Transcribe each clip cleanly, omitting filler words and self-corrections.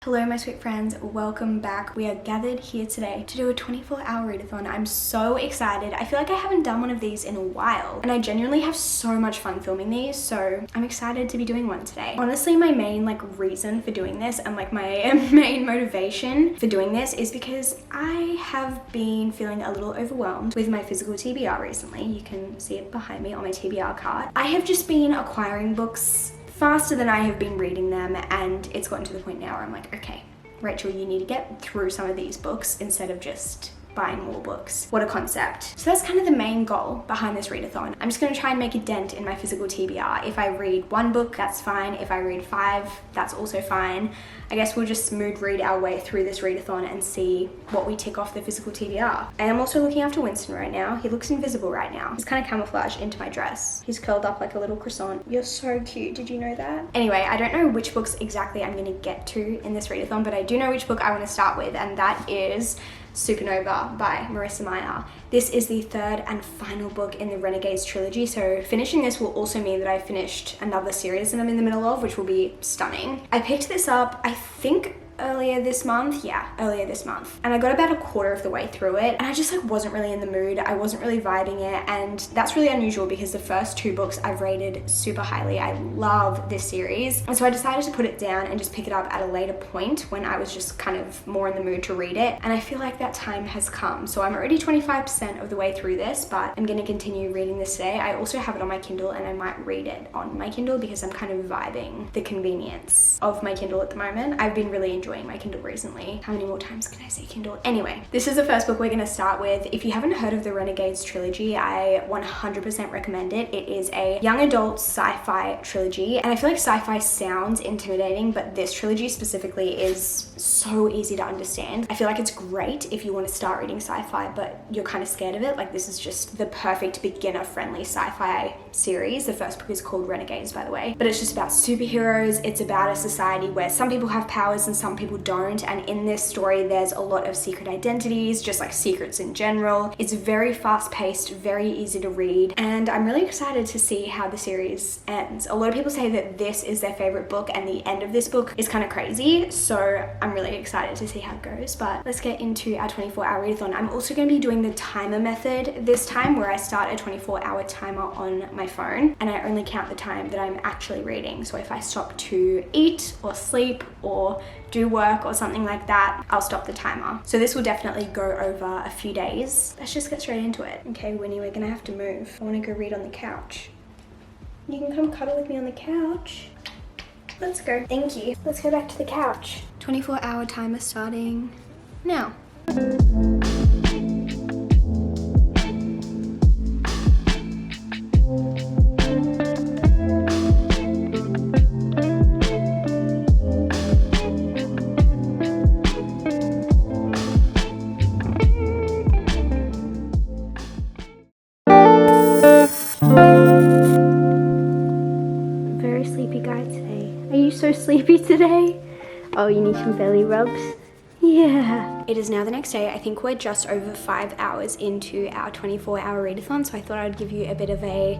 Hello my sweet friends, welcome back. We are gathered here today to do a 24-hour readathon. I'm so excited. I feel like I haven't done one of these in a while and I genuinely have so much fun filming these, so I'm excited to be doing one today. Honestly, my main reason for doing this and my main motivation for doing this is because I have been feeling a little overwhelmed with my physical TBR recently. You can see it behind me on my TBR card. I have just been acquiring books faster than I have been reading them, and it's gotten to the point now where I'm like, okay, Rachel, you need to get through some of these books instead of just buying more books. What a concept. So that's kind of the main goal behind this readathon. I'm just going to try and make a dent in my physical TBR. If I read one book, that's fine. If I read 5, that's also fine. I guess we'll just mood read our way through this readathon and see what we tick off the physical TBR. I am also looking after Winston right now. He looks invisible right now. He's kind of camouflaged into my dress. He's curled up like a little croissant. You're so cute. Did you know that? Anyway, I don't know which books exactly I'm going to get to in this readathon, but I do know which book I want to start with, and that is Supernova by Marissa Meyer. This is the third and final book in the Renegades trilogy, so finishing this will also mean that I finished another series that I'm in the middle of, which will be stunning. I picked this up, I think, earlier this month, and I got about a quarter of the way through it and I just wasn't really in the mood. I wasn't really vibing it, and that's really unusual because the first 2 books I've rated super highly. I love this series, and so I decided to put it down and just pick it up at a later point when I was just kind of more in the mood to read it, and I feel like that time has come. So I'm already 25% of the way through this, but I'm going to continue reading this today. I also have it on my Kindle and I might read it on my Kindle because I'm kind of vibing the convenience of my Kindle at the moment. I've been really enjoying my Kindle recently. How many more times can I say Kindle? Anyway, this is the first book we're going to start with. If you haven't heard of the Renegades trilogy, I 100% recommend it. It is a young adult sci-fi trilogy, and I feel like sci-fi sounds intimidating, but this trilogy specifically is so easy to understand. I feel like it's great if you want to start reading sci-fi but you're kind of scared of it. This is just the perfect beginner-friendly sci-fi series. The first book is called Renegades, by the way, but it's just about superheroes. It's about a society where some people have powers and some people don't, and in this story there's a lot of secret identities, just secrets in general. It's very fast-paced, very easy to read, and I'm really excited to see how the series ends. A lot of people say that this is their favorite book and the end of this book is kind of crazy, so I'm really excited to see how it goes. But let's get into our 24-hour readathon. I'm also going to be doing the timer method this time, where I start a 24-hour timer on my phone and I only count the time that I'm actually reading. So if I stop to eat or sleep or do work or something like that, I'll stop the timer. So this will definitely go over a few days. Let's just get straight into it. Okay, Winnie, we're gonna have to move. I wanna go read on the couch. You can come cuddle with me on the couch. Let's go. Thank you. Let's go back to the couch. 24-hour timer starting now. So sleepy today. Oh, you need some belly rubs? Yeah. It is now the next day. I think we're just over 5 hours into our 24-hour readathon, so I thought I'd give you a bit of a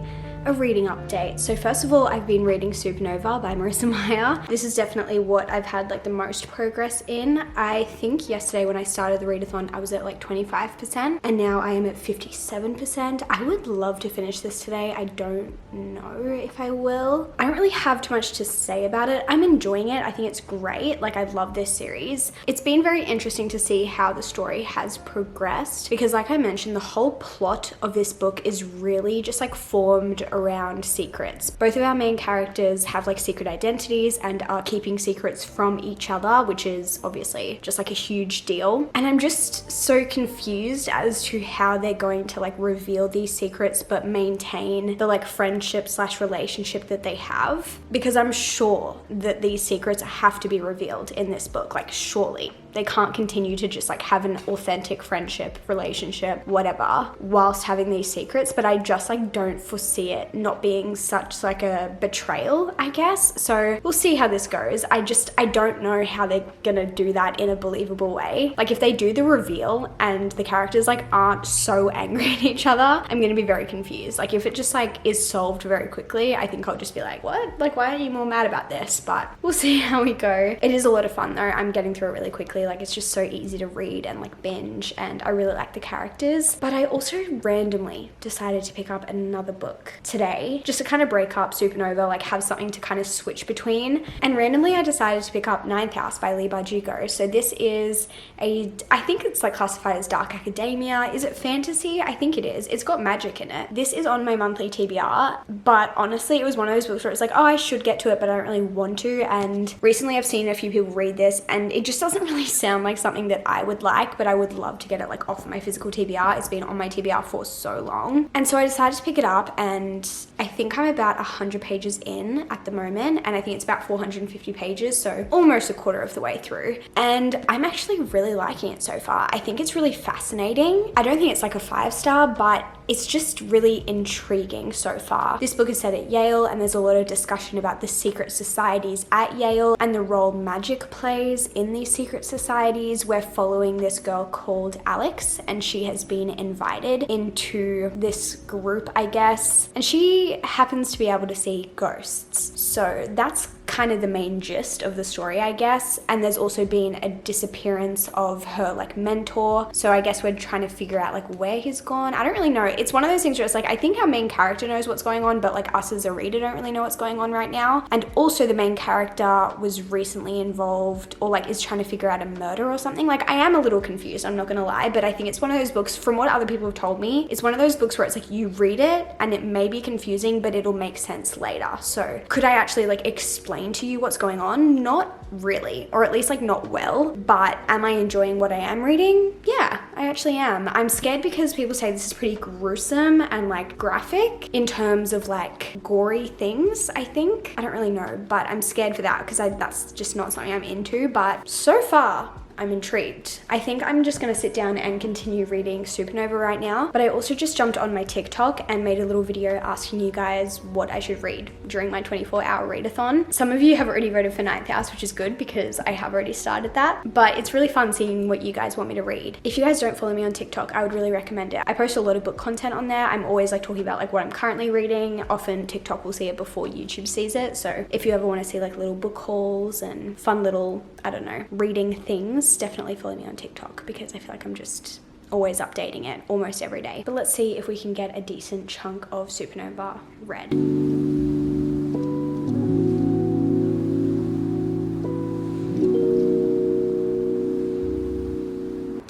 reading update. So first of all, I've been reading Supernova by Marissa Meyer. This is definitely what I've had the most progress in. I think yesterday when I started the readathon, I was at 25%, and now I am at 57%. I would love to finish this today. I don't know if I will. I don't really have too much to say about it. I'm enjoying it. I think it's great. I love this series. It's been very interesting to see how the story has progressed because, like I mentioned, the whole plot of this book is really just formed around secrets. Both of our main characters have secret identities and are keeping secrets from each other, which is obviously just a huge deal. And I'm just so confused as to how they're going to reveal these secrets but maintain the friendship / relationship that they have, because I'm sure that these secrets have to be revealed in this book, surely. they can't continue to just like have an authentic friendship, relationship, whatever, whilst having these secrets. But I just like don't foresee it not being such like a betrayal, I guess. So we'll see how this goes. I don't know how they're gonna do that in a believable way. Like if they do the reveal and the characters like aren't so angry at each other, I'm gonna be very confused. Like if it just like is solved very quickly, I think I'll just be like, what? Like why are you more mad about this? But we'll see how we go. It is a lot of fun though. I'm getting through it really quickly. Like it's just so easy to read and like binge, and I really like the characters. But I also randomly decided to pick up another book today just to kind of break up Supernova, like have something to kind of switch between. And randomly I decided to pick up Ninth House by Leigh Bardugo. So this is I think it's like classified as dark academia. Is it fantasy? I think it is. It's got magic in it. This is on my monthly TBR, but honestly it was one of those books where it's like, oh, I should get to it, but I don't really want to. And recently I've seen a few people read this and it just doesn't really sound like something that I would like, but I would love to get it like off my physical TBR. It's been on my TBR for so long. And so I decided to pick it up, and I think I'm about 100 pages in at the moment, and I think it's about 450 pages, so almost a quarter of the way through. And I'm actually really liking it so far. I think it's really fascinating. I don't think it's like a 5-star, but it's just really intriguing so far. This book is set at Yale, and there's a lot of discussion about the secret societies at Yale and the role magic plays in these secret societies. We're following this girl called Alex, and she has been invited into this group, I guess, and she happens to be able to see ghosts. So that's kind of the main gist of the story, I guess. And there's also been a disappearance of her like mentor, so I guess we're trying to figure out like where he's gone. I don't really know. It's one of those things where it's like I think our main character knows what's going on, but like us as a reader don't really know what's going on right now. And also the main character was recently involved, or like is trying to figure out a murder or something. Like I am a little confused, I'm not gonna lie, but I think it's one of those books, from what other people have told me, it's one of those books where it's like you read it and it may be confusing, but it'll make sense later. So could I actually like explain to you what's going on? Not really, or at least like not well. But am I enjoying what I am reading? Yeah, I actually am. I'm scared because people say this is pretty gruesome and like graphic in terms of like gory things, I think. I don't really know, but I'm scared for that because that's just not something I'm into. But so far I'm intrigued. I think I'm just gonna sit down and continue reading Supernova right now, but I also just jumped on my TikTok and made a little video asking you guys what I should read during my 24-hour readathon. Some of you have already voted for Ninth House, which is good because I have already started that, but it's really fun seeing what you guys want me to read. If you guys don't follow me on TikTok, I would really recommend it. I post a lot of book content on there. I'm always like talking about like what I'm currently reading. Often TikTok will see it before YouTube sees it, so if you ever want to see like little book hauls and fun little, I don't know, reading things, definitely follow me on TikTok because I feel like I'm just always updating it almost every day. But let's see if we can get a decent chunk of Supernova read.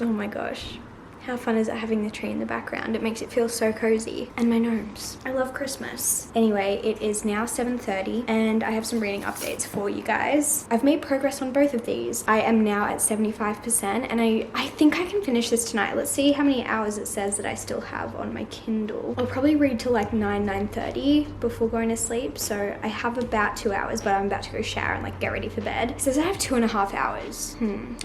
Oh my gosh. How fun is it having the tree in the background? It makes it feel so cozy. And my gnomes. I love Christmas. Anyway, it is now 7:30 and I have some reading updates for you guys. I've made progress on both of these. I am now at 75% and I think I can finish this tonight. Let's see how many hours it says that I still have on my Kindle. I'll probably read till like 9:30 before going to sleep. So I have about 2 hours, but I'm about to go shower and like get ready for bed. It says I have 2.5 hours.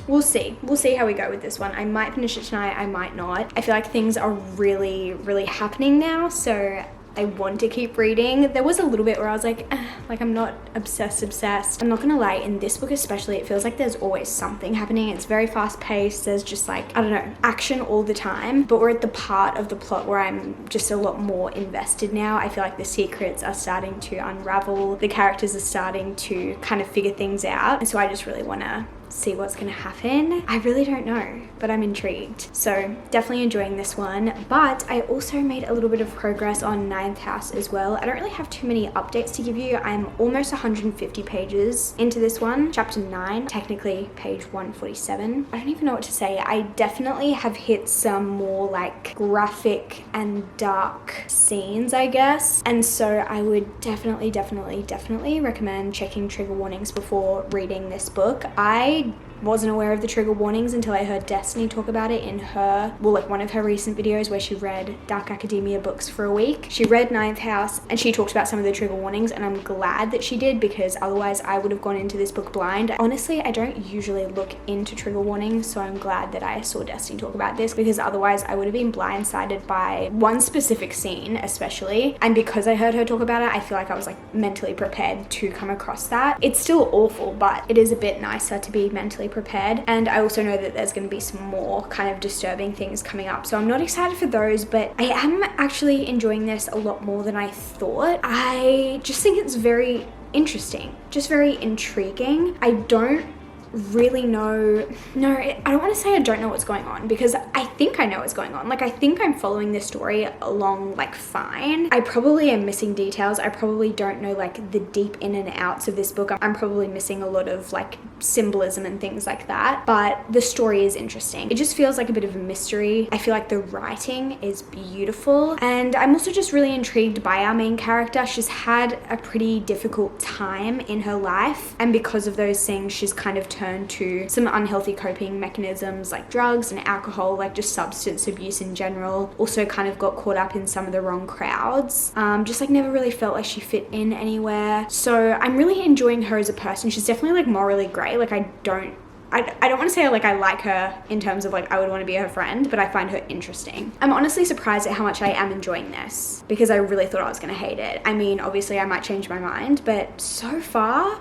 We'll see. We'll see how we go with this one. I might finish it tonight. I might not. I feel like things are really happening now, so I want to keep reading. There was a little bit where I was like I'm not obsessed. I'm not gonna lie, in this book especially, it feels like there's always something happening. It's very fast paced. There's just like, I don't know, action all the time, but we're at the part of the plot where I'm just a lot more invested now. I feel like the secrets are starting to unravel. The characters are starting to kind of figure things out. And so I just really wanna see what's gonna happen. I really don't know, but I'm intrigued. So definitely enjoying this one. But I also made a little bit of progress on Ninth House as well. I don't really have too many updates to give you. I'm almost 150 pages into this one. Chapter 9, technically page 147. I don't even know what to say. I definitely have hit some more like graphic and dark scenes, I guess. And so I would definitely recommend checking trigger warnings before reading this book. I actually wasn't aware of the trigger warnings until I heard Destiny talk about it in her, well, like one of her recent videos where she read Dark Academia books for a week. She read Ninth House and she talked about some of the trigger warnings, and I'm glad that she did because otherwise I would have gone into this book blind. Honestly, I don't usually look into trigger warnings, so I'm glad that I saw Destiny talk about this because otherwise I would have been blindsided by one specific scene especially, and because I heard her talk about it, I feel like I was like mentally prepared to come across that. It's still awful, but it is a bit nicer to be mentally prepared. And I also know that there's going to be some more kind of disturbing things coming up, so I'm not excited for those, but I am actually enjoying this a lot more than I thought. I just think it's very interesting, just very intriguing. I don't really know, no, I don't want to say I don't know what's going on because I think I know what's going on. Like, I think I'm following this story along like fine. I probably am missing details. I probably don't know like the deep in and outs of this book. I'm probably missing a lot of like symbolism and things like that, but the story is interesting. It just feels like a bit of a mystery. I feel like the writing is beautiful, and I'm also just really intrigued by our main character. She's had a pretty difficult time in her life, and because of those things she's kind of turned to some unhealthy coping mechanisms like drugs and alcohol, like just substance abuse in general. Also kind of got caught up in some of the wrong crowds. Just like never really felt like she fit in anywhere. So I'm really enjoying her as a person. She's definitely like morally grey. Like I don't want to say like I like her in terms of like I would want to be her friend, but I find her interesting. I'm honestly surprised at how much I am enjoying this because I really thought I was going to hate it. I mean, obviously I might change my mind, but so far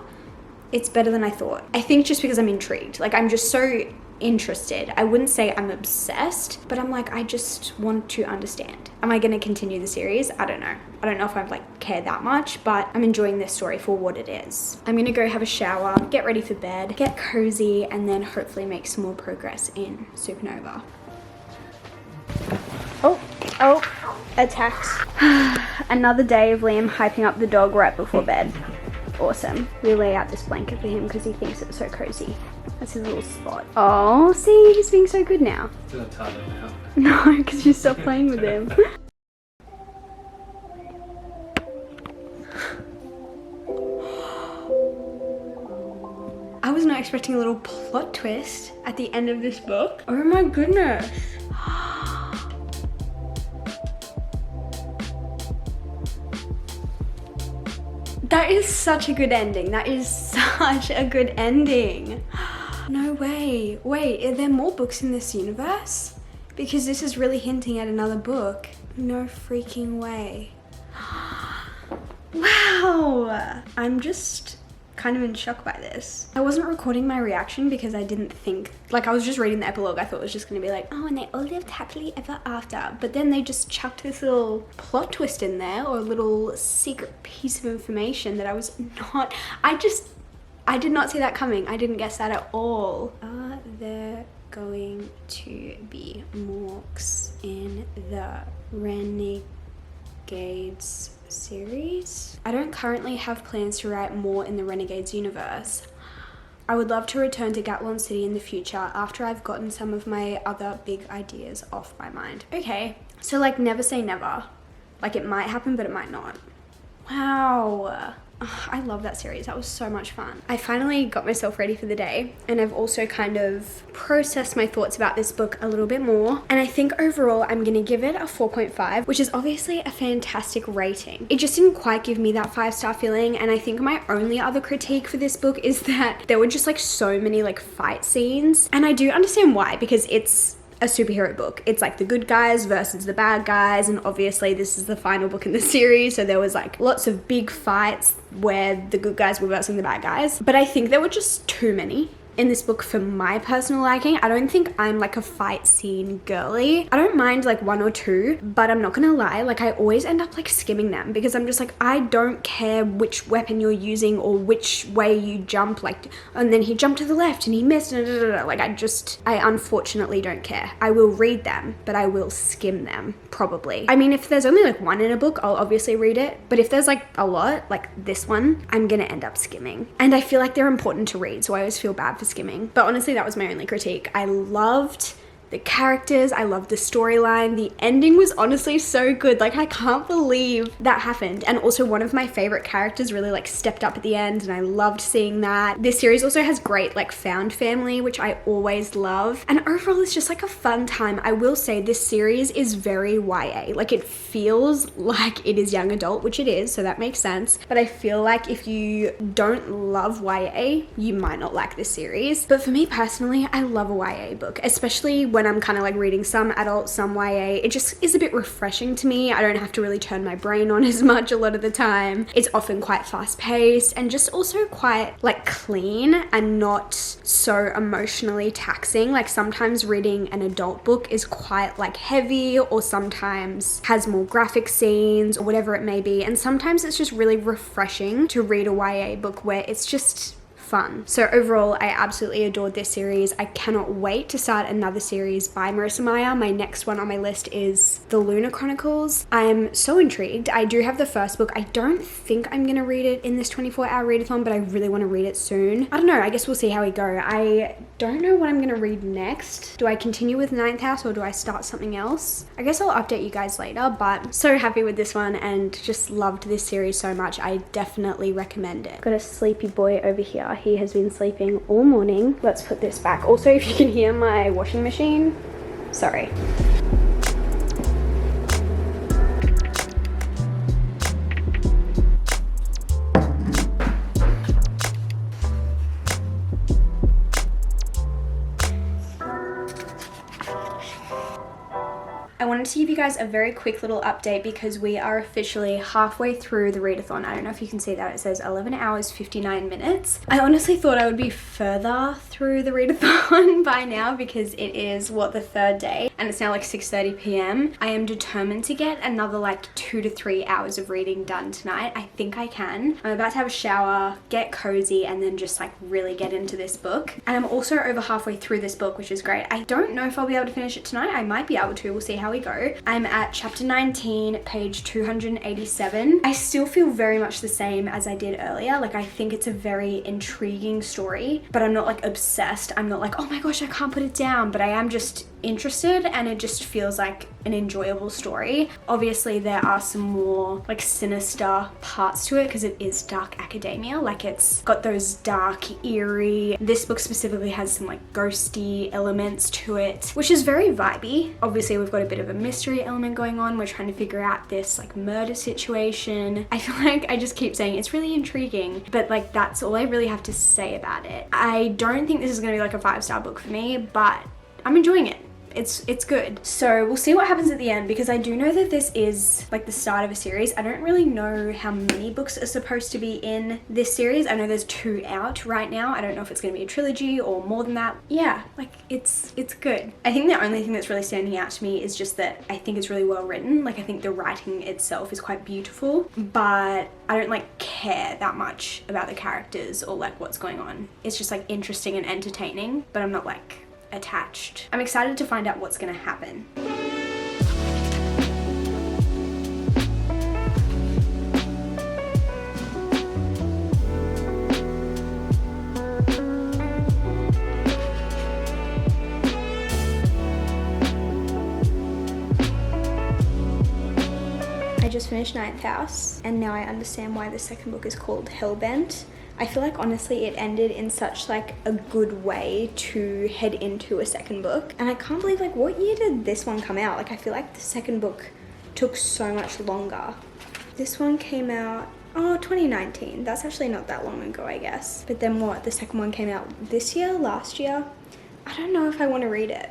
it's better than I thought. I think just because I'm intrigued. Like, I'm just so interested. I wouldn't say I'm obsessed, but I'm like, I just want to understand. Am I going to continue the series? I don't know. I don't know if I like care that much, but I'm enjoying this story for what it is. I'm going to go have a shower, get ready for bed, get cozy, and then hopefully make some more progress in Supernova. Oh, attacked. Another day of Liam hyping up the dog right before bed. Awesome. We lay out this blanket for him because he thinks it's so cozy. That's his little spot. Oh, see, he's being so good now. It's gonna tie him out. No, because you stopped playing with him. I was not expecting a little plot twist at the end of this book. Oh my goodness. That is such a good ending. That is such a good ending. No way. Wait, are there more books in this universe? Because this is really hinting at another book. No freaking way. Wow. I'm just kind of in shock by this. I wasn't recording my reaction because I didn't think, like I was just reading the epilogue. I thought it was just gonna be like, oh, and they all lived happily ever after. But then they just chucked this little plot twist in there, or a little secret piece of information that I was not, I did not see that coming. I didn't guess that at all. Are there going to be morks in the Renegades series? I don't currently have plans to write more in the Renegades universe. I would love to return to Gatlon City in the future after I've gotten some of my other big ideas off my mind. Okay, so like never say never. Like it might happen, but it might not. Wow. I love that series. That was so much fun. I finally got myself ready for the day, and I've also kind of processed my thoughts about this book a little bit more, and I think overall I'm gonna give it a 4.5, which is obviously a fantastic rating. It just didn't quite give me that 5-star feeling, and I think my only other critique for this book is that there were just like so many like fight scenes, and I do understand why, because it's a superhero book. It's like the good guys versus the bad guys, and obviously this is the final book in the series, so there was like lots of big fights where the good guys were versing the bad guys, but I think there were just too many in this book for my personal liking. I don't think I'm like a fight scene girly. I don't mind like one or two, but I'm not gonna lie, like I always end up like skimming them because I'm just like, I don't care which weapon you're using or which way you jump, like, and then he jumped to the left and he missed, like I unfortunately don't care. I will read them, but I will skim them probably. I mean, if there's only like one in a book, I'll obviously read it, but if there's like a lot, like this one, I'm gonna end up skimming. And I feel like they're important to read, so I always feel bad for skimming. But honestly, that was my only critique. I loved the characters, I loved the storyline. The ending was honestly so good. Like, I can't believe that happened. And also one of my favorite characters really like stepped up at the end, and I loved seeing that. This series also has great like found family, which I always love. And overall it's just like a fun time. I will say this series is very YA. Like, it feels like it is young adult, which it is, so that makes sense. But I feel like if you don't love YA, you might not like this series. But for me personally, I love a YA book, especially when I'm kind of like reading some adult, some YA. It just is a bit refreshing to me. I don't have to really turn my brain on as much a lot of the time. It's often quite fast paced and just also quite like clean and not so emotionally taxing. Like, sometimes reading an adult book is quite like heavy, or sometimes has more graphic scenes or whatever it may be. And sometimes it's just really refreshing to read a YA book where it's just fun. So overall, I absolutely adored this series. I cannot wait to start another series by Marissa Meyer. My next one on my list is The Lunar Chronicles. I am so intrigued. I do have the first book. I don't think I'm gonna read it in this 24-hour readathon, but I really want to read it soon. I don't know, I guess we'll see how we go. I don't know what I'm gonna read next. Do I continue with Ninth House or do I start something else? I guess I'll update you guys later, but so happy with this one and just loved this series so much. I definitely recommend it. Got a sleepy boy over here. He has been sleeping all morning. Let's put this back. Also, if you can hear my washing machine, sorry. I wanted to give you guys a very quick little update because we are officially halfway through the readathon. I don't know if you can see that. It says 11 hours, 59 minutes. I honestly thought I would be further through the readathon by now because it is, the third day, and it's now like 6:30 p.m. I am determined to get another like 2 to 3 hours of reading done tonight. I think I can. I'm about to have a shower, get cozy, and then just like really get into this book. And I'm also over halfway through this book, which is great. I don't know if I'll be able to finish it tonight. I might be able to. We'll see how we go. I'm at chapter 19, page 287. I still feel very much the same as I did earlier. Like, I think it's a very intriguing story, but I'm not like obsessed. I'm not like, oh my gosh, I can't put it down, but I am just interested, and it just feels like an enjoyable story. Obviously there are some more like sinister parts to it because it is dark academia. Like, it's got those dark, eerie, this book specifically has some like ghosty elements to it, which is very vibey. Obviously we've got a bit of a mystery element going on. We're trying to figure out this like murder situation. I feel like I just keep saying it's really intriguing, but like that's all I really have to say about it. I don't think this is gonna be like a 5-star book for me, but I'm enjoying it. It's good. So we'll see what happens at the end, because I do know that this is like the start of a series. I don't really know how many books are supposed to be in this series. I know there's 2 out right now. I don't know if it's gonna be a trilogy or more than that. Yeah, like it's good. I think the only thing that's really standing out to me is just that I think it's really well written. Like, I think the writing itself is quite beautiful, but I don't like care that much about the characters or like what's going on. It's just like interesting and entertaining, but I'm not like attached. I'm excited to find out what's gonna happen. I just finished Ninth House, and now I understand why the second book is called Hellbent. I feel like honestly it ended in such like a good way to head into a second book, and I can't believe, like, what year did this one come out? Like, I feel like the second book took so much longer. This one came out 2019. That's actually not that long ago, I guess. But then what, the second one came out this year, last year? I don't know if I want to read it.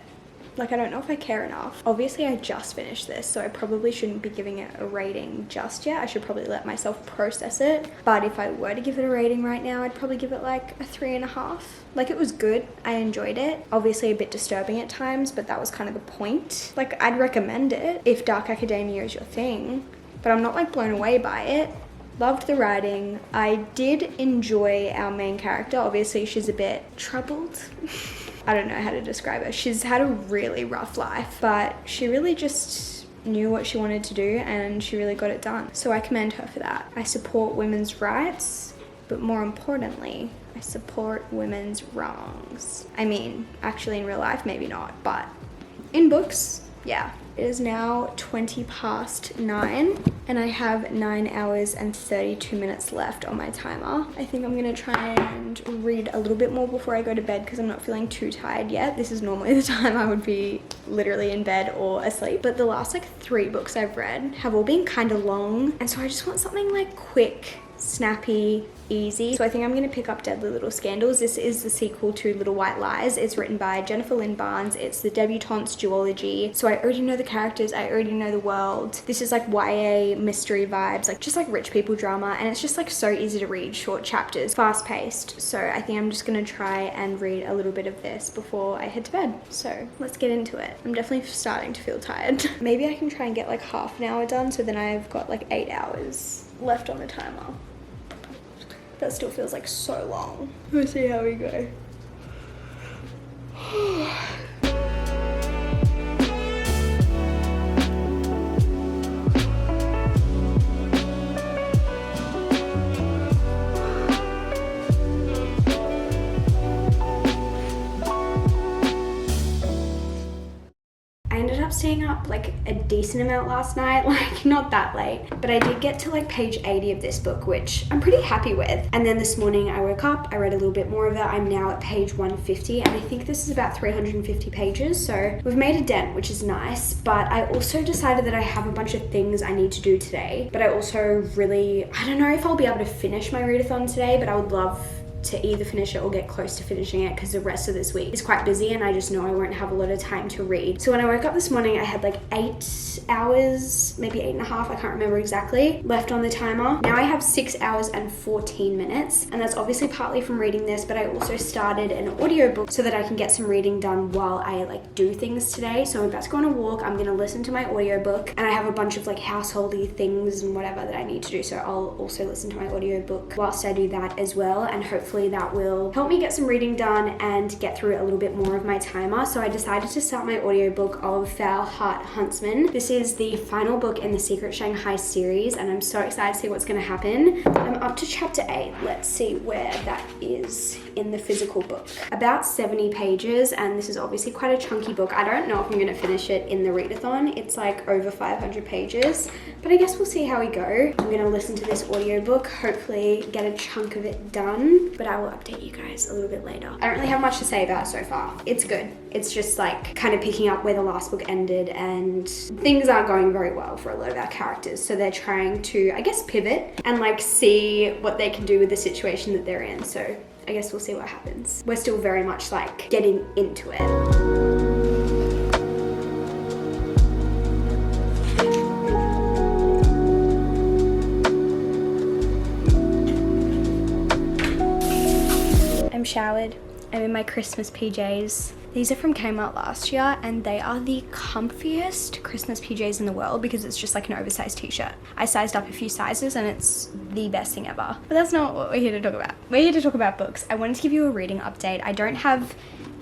Like, I don't know if I care enough. Obviously I just finished this, so I probably shouldn't be giving it a rating just yet. I should probably let myself process it. But if I were to give it a rating right now, I'd probably give it like a 3.5. Like, it was good. I enjoyed it. Obviously a bit disturbing at times, but that was kind of the point. Like, I'd recommend it if dark academia is your thing, but I'm not like blown away by it. Loved the writing. I did enjoy our main character. Obviously she's a bit troubled. I don't know how to describe her. She's had a really rough life, but she really just knew what she wanted to do and she really got it done. So I commend her for that. I support women's rights, but more importantly, I support women's wrongs. I mean, actually in real life, maybe not, but in books, yeah. It is now 9:20 and I have 9 hours and 32 minutes left on my timer. I think I'm gonna try and read a little bit more before I go to bed because I'm not feeling too tired yet. This is normally the time I would be literally in bed or asleep. But the last like 3 books I've read have all been kind of long. And so I just want something like quick, snappy, easy. So I think I'm going to pick up Deadly Little Scandals. This is the sequel to Little White Lies. It's written by Jennifer Lynn Barnes. It's the debutante's duology. So I already know the characters. I already know the world. This is like YA mystery vibes, like just like rich people drama. And it's just like so easy to read, short chapters, fast paced. So I think I'm just going to try and read a little bit of this before I head to bed. So let's get into it. I'm definitely starting to feel tired. Maybe I can try and get like half an hour done. So then I've got like 8 hours left on the timer. That still feels like so long. We'll see how we go. Staying up like a decent amount last night, like not that late, but I did get to like page 80 of this book, which I'm pretty happy with. And then this morning I woke up, I read a little bit more of it. I'm now at page 150 and I think this is about 350 pages, so we've made a dent, which is nice. But I also decided that I have a bunch of things I need to do today, but I also really, I don't know if I'll be able to finish my readathon today, but I would love to either finish it or get close to finishing it because the rest of this week is quite busy and I just know I won't have a lot of time to read. So when I woke up this morning, I had like 8 hours, maybe 8.5, I can't remember exactly, left on the timer. Now I have 6 hours and 14 minutes, and that's obviously partly from reading this, but I also started an audiobook so that I can get some reading done while I like do things today. So I'm about to go on a walk, I'm gonna listen to my audiobook, and I have a bunch of like householdy things and whatever that I need to do, so I'll also listen to my audiobook whilst I do that as well, and hopefully that will help me get some reading done and get through a little bit more of my timer. So I decided to start my audiobook of Foul Heart Huntsman. This is the final book in the Secret Shanghai series and I'm so excited to see what's going to happen. I'm up to chapter 8. Let's see where that is in the physical book. About 70 pages, and this is obviously quite a chunky book. I don't know if I'm going to finish it in the readathon. It's like over 500 pages, but I guess we'll see how we go. I'm going to listen to this audiobook, hopefully get a chunk of it done, but I will update you guys a little bit later. I don't really have much to say about it so far. It's good. It's just like kind of picking up where the last book ended, and things aren't going very well for a lot of our characters. So they're trying to, I guess, pivot and like see what they can do with the situation that they're in. So I guess we'll see what happens. We're still very much like getting into it. I'm showered. I'm in my Christmas PJs. These are from Kmart last year and they are the comfiest Christmas PJs in the world because it's just like an oversized t-shirt. I sized up a few sizes and it's the best thing ever. But that's not what we're here to talk about. We're here to talk about books. I wanted to give you a reading update. I don't have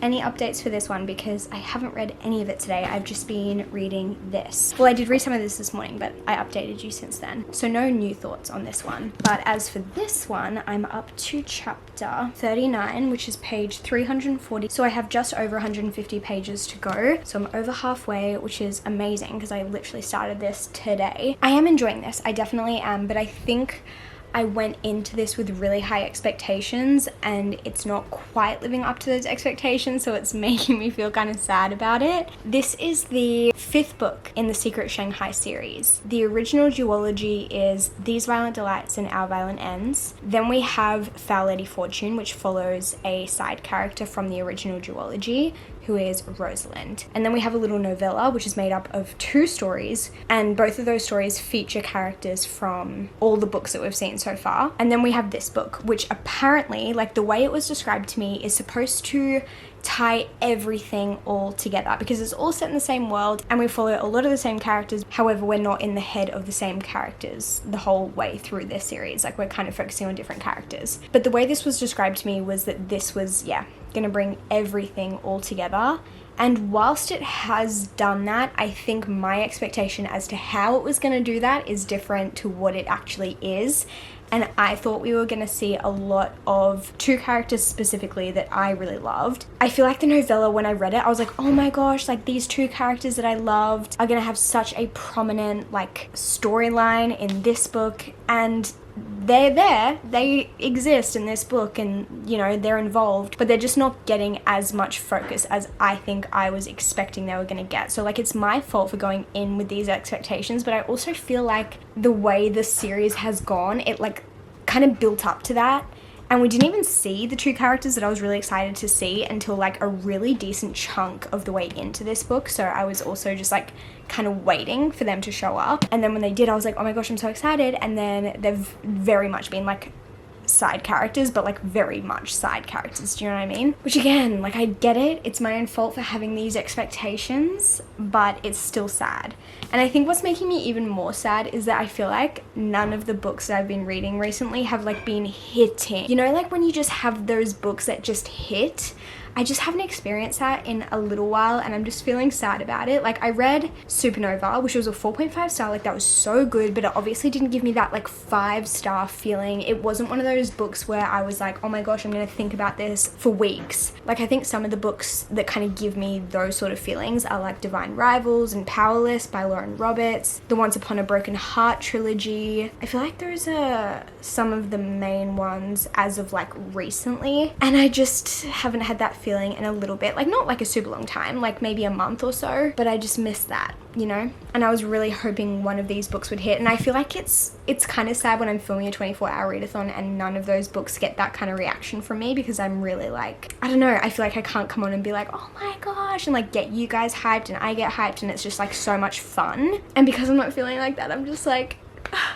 any updates for this one because I haven't read any of it today. I've just been reading this. Well, I did read some of this morning, but I updated you since then. So no new thoughts on this one. But as for this one, I'm up to chapter 39, which is page 340. So I have just over 150 pages to go. So I'm over halfway, which is amazing because I literally started this today. I am enjoying this. I definitely am, but I think I went into this with really high expectations and it's not quite living up to those expectations, so it's making me feel kind of sad about it. This is the 5th book in the Secret Shanghai series. The original duology is These Violent Delights and Our Violent Ends. Then we have Foul Lady Fortune, which follows a side character from the original duology, who is Rosalind. And then we have a little novella, which is made up of 2 stories, and both of those stories feature characters from all the books that we've seen so far. And then we have this book, which apparently, like the way it was described to me, is supposed to tie everything all together because it's all set in the same world and we follow a lot of the same characters. However, we're not in the head of the same characters the whole way through this series. Like we're kind of focusing on different characters. But the way this was described to me was that this was, gonna bring everything all together. And whilst it has done that, I think my expectation as to how it was gonna do that is different to what it actually is. and I thought we were gonna see a lot of two characters specifically that I really loved. I feel like the novella, when I read it, I was like, oh my gosh, like these two characters that I loved are gonna have such a prominent like storyline in this book, and they're there, they exist in this book, and you know, they're involved, but they're just not getting as much focus as I think I was expecting they were gonna get. So like, it's my fault for going in with these expectations, but I also feel like the way the series has gone, it like kind of built up to that. And we didn't even see the two characters that I was really excited to see until like a really decent chunk of the way into this book. So I was also just like kind of waiting for them to show up. And then when they did, I was like, oh my gosh, I'm so excited. And then they've very much been like side characters, but like very much side characters, do you know what I mean? Which again, like I get it, it's my own fault for having these expectations, but it's still sad. And I think what's making me even more sad is that I feel like none of the books that I've been reading recently have like been hitting. You know, like when you just have those books that just hit, I just haven't experienced that in a little while, and I'm just feeling sad about it. Like I read Supernova, which was a 4.5 star, like that was so good, but it obviously didn't give me that like 5-star feeling. It wasn't one of those books where I was like, oh my gosh, I'm gonna think about this for weeks. Like I think some of the books that kind of give me those sort of feelings are like Divine Rivals and Powerless by Lauren Roberts, the Once Upon a Broken Heart trilogy. I feel like those are some of the main ones as of like recently, and I just haven't had that feeling in a little bit, like not like a super long time, like maybe a month or so, but I just missed that, you know? And I was really hoping one of these books would hit, and I feel like it's kind of sad when I'm filming a 24-hour readathon and none of those books get that kind of reaction from me, because I'm really like, I don't know, I feel like I can't come on and be like, oh my gosh, and like get you guys hyped and I get hyped, and it's just like so much fun. And because I'm not feeling like that, I'm just like,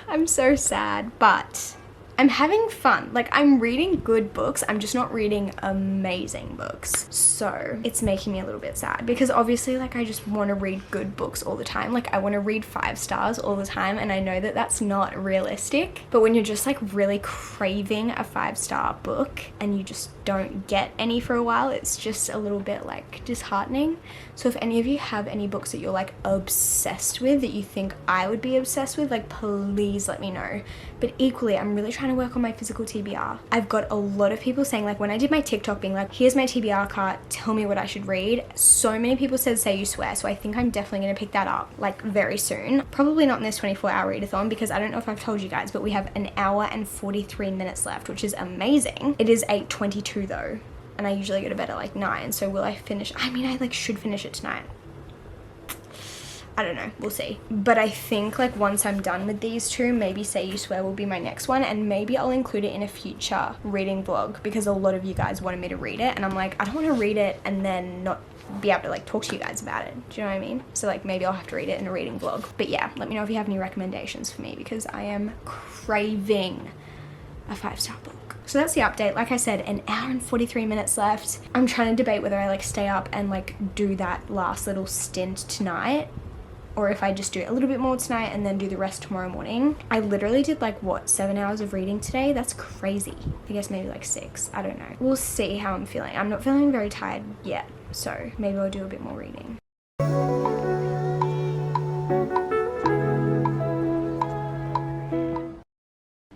I'm so sad, but I'm having fun. Like I'm reading good books, I'm just not reading amazing books. So it's making me a little bit sad, because obviously like I just want to read good books all the time. Like I want to read 5 stars all the time, and I know that that's not realistic, but when you're just like really craving a 5-star book and you just don't get any for a while, it's just a little bit like disheartening. So if any of you have any books that you're like obsessed with, that you think I would be obsessed with, like please let me know. But equally, I'm really trying to work on my physical TBR. I've got a lot of people saying, like when I did my TikTok being like, here's my TBR card, tell me what I should read. So many people said Say You Swear, so I think I'm definitely gonna pick that up like very soon. Probably not in this 24-hour readathon, because I don't know if I've told you guys, but we have an hour and 43 minutes left, which is amazing. It is 8:22 though, and I usually go to bed at like 9, so will I finish? I mean, I like should finish it tonight. I don't know, we'll see. But I think like once I'm done with these two, maybe Say You Swear will be my next one, and maybe I'll include it in a future reading vlog, because a lot of you guys wanted me to read it, and I'm like, I don't want to read it and then not be able to like talk to you guys about it. Do you know what I mean? So like maybe I'll have to read it in a reading vlog. But yeah, let me know if you have any recommendations for me, because I am craving a 5-star book. So that's the update. Like I said, an hour and 43 minutes left. I'm trying to debate whether I like stay up and like do that last little stint tonight, or if I just do a little bit more tonight and then do the rest tomorrow morning. I literally did like, what, 7 hours of reading today? That's crazy. I guess maybe like 6, I don't know. We'll see how I'm feeling. I'm not feeling very tired yet, so maybe I'll do a bit more reading.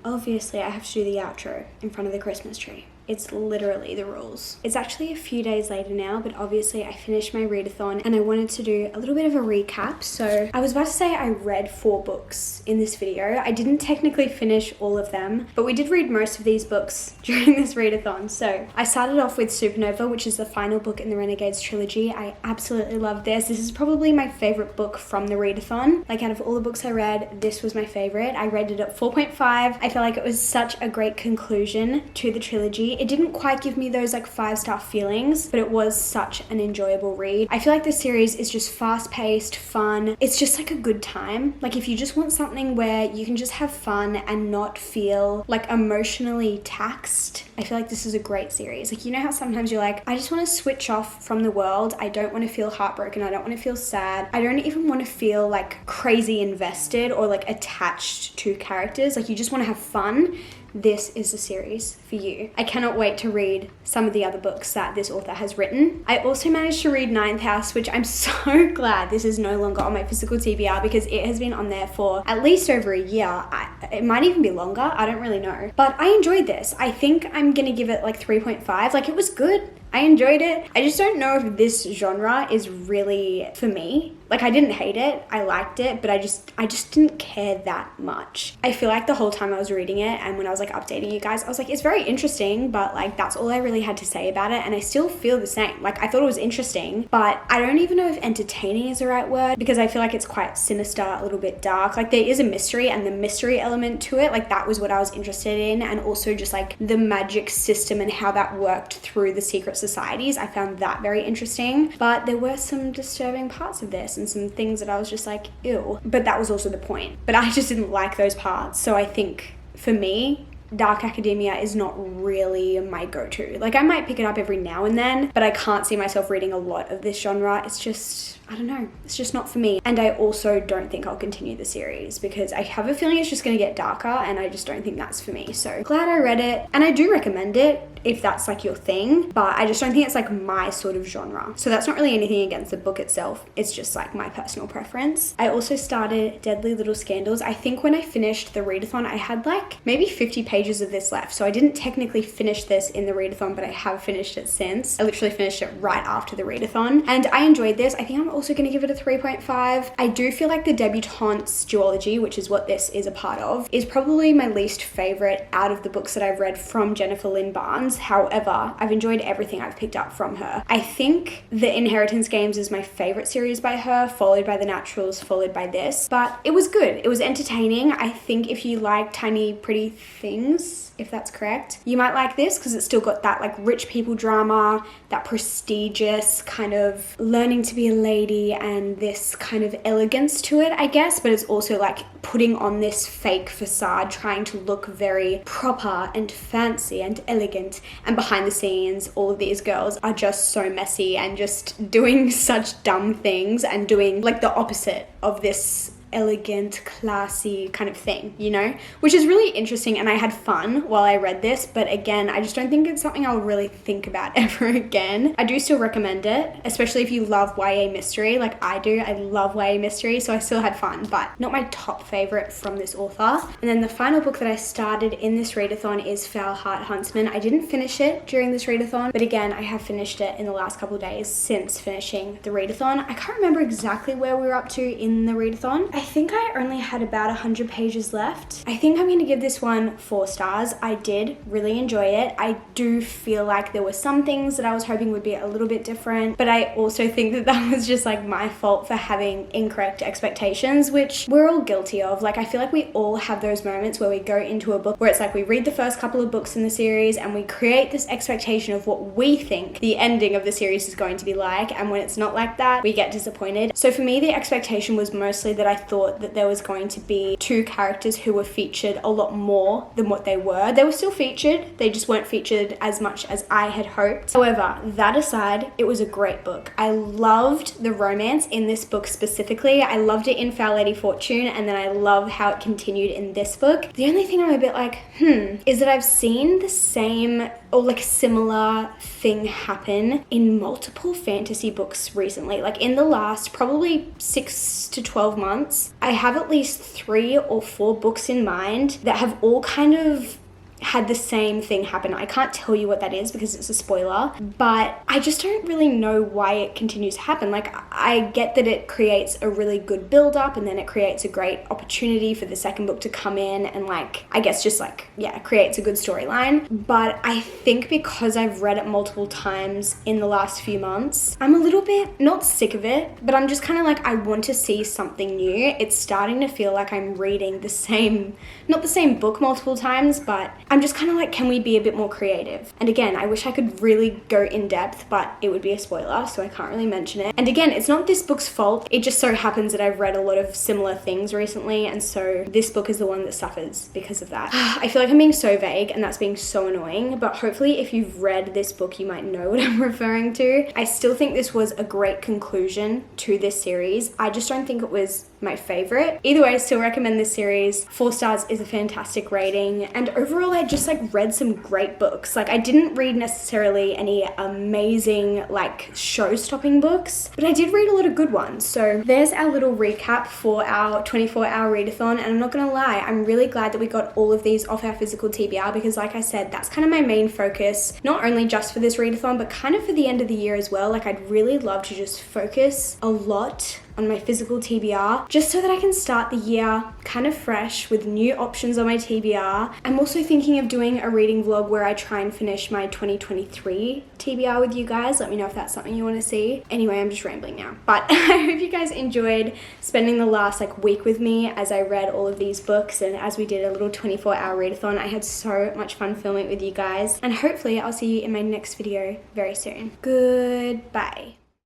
Obviously, I have to do the outro in front of the Christmas tree. It's literally the rules. It's actually a few days later now, but obviously I finished my readathon and I wanted to do a little bit of a recap. So I was about to say I read 4 books in this video. I didn't technically finish all of them, but we did read most of these books during this readathon. So I started off with Supernova, which is the final book in the Renegades trilogy. I absolutely love this. This is probably my favorite book from the readathon. Like out of all the books I read, this was my favorite. I rated it at 4.5. I feel like it was such a great conclusion to the trilogy. It didn't quite give me those like 5-star feelings, but it was such an enjoyable read. I feel like this series is just fast-paced, fun. It's just like a good time. Like if you just want something where you can just have fun and not feel like emotionally taxed, I feel like this is a great series. Like, you know how sometimes you're like, I just want to switch off from the world. I don't want to feel heartbroken. I don't want to feel sad. I don't even want to feel like crazy invested or like attached to characters. Like you just want to have fun. this is the series for you. I cannot wait to read some of the other books that this author has written. I also managed to read Ninth House, which I'm so glad this is no longer on my physical TBR because it has been on there for at least over a year. It might even be longer, I don't really know. But I enjoyed this. I think I'm gonna give it like 3.5. Like, it was good. I enjoyed it. I just don't know if this genre is really for me. Like, I didn't hate it, I liked it, but I just didn't care that much. I feel like the whole time I was reading it and when I was like updating you guys, I was like, it's very interesting, but like that's all I really had to say about it, and I still feel the same. Like, I thought it was interesting, but I don't even know if entertaining is the right word because I feel like it's quite sinister, a little bit dark. Like, there is a mystery, and the mystery element to it, like that was what I was interested in, and also just like the magic system and how that worked through the secret societies. I found that very interesting, but there were some disturbing parts of this and some things that I was just like, ew. But that was also the point. But I just didn't like those parts. So I think for me, Dark Academia is not really my go-to. Like, I might pick it up every now and then, but I can't see myself reading a lot of this genre. It's just, I don't know, it's just not for me. And I also don't think I'll continue the series because I have a feeling it's just gonna get darker, and I just don't think that's for me. So glad I read it, and I do recommend it if that's like your thing, but I just don't think it's like my sort of genre. So that's not really anything against the book itself, it's just like my personal preference. I also started Deadly Little Scandals. I think when I finished the readathon, I had like maybe 50 pages of this left, so I didn't technically finish this in the readathon, but I have finished it since. I literally finished it right after the readathon, and I enjoyed this. I think I'm also going to give it a 3.5. I do feel like the Debutante's duology, which is what this is a part of, is probably my least favorite out of the books that I've read from Jennifer Lynn Barnes. However, I've enjoyed everything I've picked up from her. I think The Inheritance Games is my favorite series by her, followed by The Naturals, followed by this. But it was good. It was entertaining. I think if you like tiny, pretty things, if that's correct, you might like this because it's still got that like rich people drama, that prestigious kind of learning to be a lady and this kind of elegance to it, I guess. But it's also like putting on this fake facade, trying to look very proper and fancy and elegant. And behind the scenes, all of these girls are just so messy and just doing such dumb things and doing like the opposite of this elegant, classy kind of thing, you know, which is really interesting, and I had fun while I read this. But again, I just don't think it's something I'll really think about ever again. I do still recommend it, especially if you love YA mystery like I do. I love YA mystery, so I still had fun, but not my top favorite from this author. And then the final book that I started in this readathon is Foul Heart Huntsman. I didn't finish it during this readathon, but again, I have finished it in the last couple of days since finishing the readathon. I can't remember exactly where we were up to in the readathon. I think I only had about 100 pages left. I think I'm going to give this one 4 stars. I did really enjoy it. I do feel like there were some things that I was hoping would be a little bit different, but I also think that that was just like my fault for having incorrect expectations, which we're all guilty of. Like, I feel like we all have those moments where we go into a book where it's like we read the first couple of books in the series and we create this expectation of what we think the ending of the series is going to be like, and when it's not like that, we get disappointed. So for me, the expectation was mostly that I thought that there was going to be 2 characters who were featured a lot more than what they were. They were still featured, they just weren't featured as much as I had hoped. However, that aside, it was a great book. I loved the romance in this book specifically. I loved it in Foul Lady Fortune, and then I love how it continued in this book. The only thing I'm a bit like, is that I've seen the same or like similar thing happen in multiple fantasy books recently. Like in the last probably 6 to 12 months, I have at least 3 or 4 books in mind that have all kind of had the same thing happen. I can't tell you what that is because it's a spoiler, but I just don't really know why it continues to happen. Like, I get that it creates a really good build up and then it creates a great opportunity for the second book to come in and like, I guess just like, yeah, creates a good storyline. But I think because I've read it multiple times in the last few months, I'm a little bit not sick of it, but I'm just kind of like, I want to see something new. It's starting to feel like I'm reading the same, not the same book multiple times, but I'm just kind of like, can we be a bit more creative? And again, I wish I could really go in depth, but it would be a spoiler, so I can't really mention it. And again, it's not this book's fault. It just so happens that I've read a lot of similar things recently, and so this book is the one that suffers because of that. I feel like I'm being so vague, and that's being so annoying, but hopefully if you've read this book, you might know what I'm referring to. I still think this was a great conclusion to this series. I just don't think it was my favorite. Either way, I still recommend this series. 4 stars is a fantastic rating, and overall I just like read some great books. Like I didn't read necessarily any amazing like show-stopping books, but I did read a lot of good ones. So there's our little recap for our 24-hour readathon, and I'm not gonna lie, I'm really glad that we got all of these off our physical TBR, because like I said, that's kind of my main focus, not only just for this readathon but kind of for the end of the year as well. Like I'd really love to just focus a lot on my physical TBR, just so that I can start the year kind of fresh with new options on my TBR. I'm also thinking of doing a reading vlog where I try and finish my 2023 TBR with you guys. Let me know if that's something you want to see. Anyway, I'm just rambling now, but I hope you guys enjoyed spending the last like week with me as I read all of these books and as we did a little 24-hour readathon. I had so much fun filming it with you guys, and hopefully I'll see you in my next video very soon. Goodbye.